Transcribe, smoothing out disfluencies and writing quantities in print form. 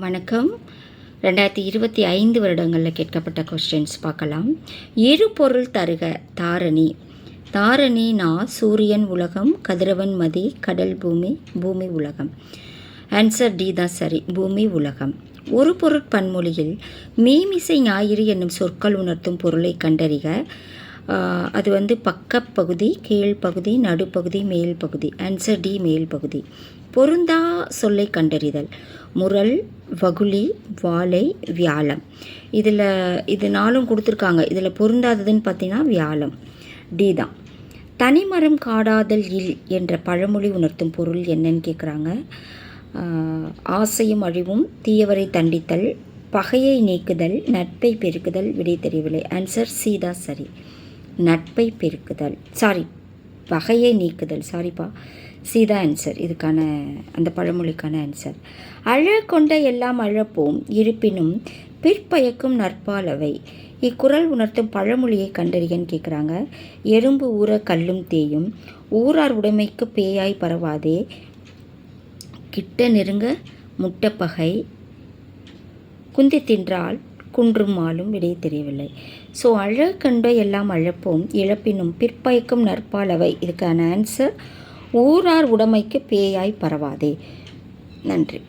வணக்கம். 2025 வருடங்களில் கேட்கப்பட்ட கொஸ்டின்ஸ் பார்க்கலாம். இரு பொருள் தருக. தாரணி. தாரணி சூரியன் உலகம், கதிரவன் மதி, கடல் பூமி, பூமி உலகம். ஆன்சர் டி தான் சரி, பூமி உலகம். ஒரு பொருட்பன்மொழியில் மீமிசை ஞாயிறு என்னும் சொற்கள் உணர்த்தும் பொருளை கண்டறிக. அது பக்கப்பகுதி, கீழ்ப்பகுதி, நடுப்பகுதி, மேல் பகுதி. ஆன்சர் டி மேல் பகுதி. பொருந்தா சொல்லை கண்டறிதல். முரல், வகுளி, வாழை, வியாழம். இது நாளும் கொடுத்துருக்காங்க. இதில் பொருந்தாததுன்னு பார்த்தீங்கன்னா வியாழம். டி தான். தனிமரம் காடாதல் இல் என்ற பழமொழி உணர்த்தும் பொருள் என்னன்னு கேட்குறாங்க. ஆசையும் அழிவும், தீயவரை தண்டித்தல், பகையை நீக்குதல், நட்பை பெருக்குதல். விடை தெரியவில்லை. ஆன்சர் சி தான் சரி, நட்பை பெருக்குதல். பகையை நீக்குதல். சீதா ஆன்சர். இதுக்கான அந்த பழமொழிக்கான ஆன்சர். கொண்ட எல்லாம் அழப்போம், இருப்பினும் பிற்பயக்கும் நற்பாலவை. இக்குறள் உணர்த்தும் பழமொழியை கண்டறியன்னு கேட்குறாங்க. எறும்பு ஊற கல்லும் தேயும், ஊரார் உடைமைக்கு பேயாய் பரவாதே, கிட்ட நெருங்க முட்டப்பகை, குந்தி தின்றால் குன்றும் மாலும். விடை தெரியவில்லை. கண்ட எல்லாம் அழப்போம், இழப்பினும் பிற்பயக்கும் நற்பாலவை. இதுக்கான ஆன்சர் ஊரார் உடைமைக்கு பேயாய் பரவாதே. நன்றி.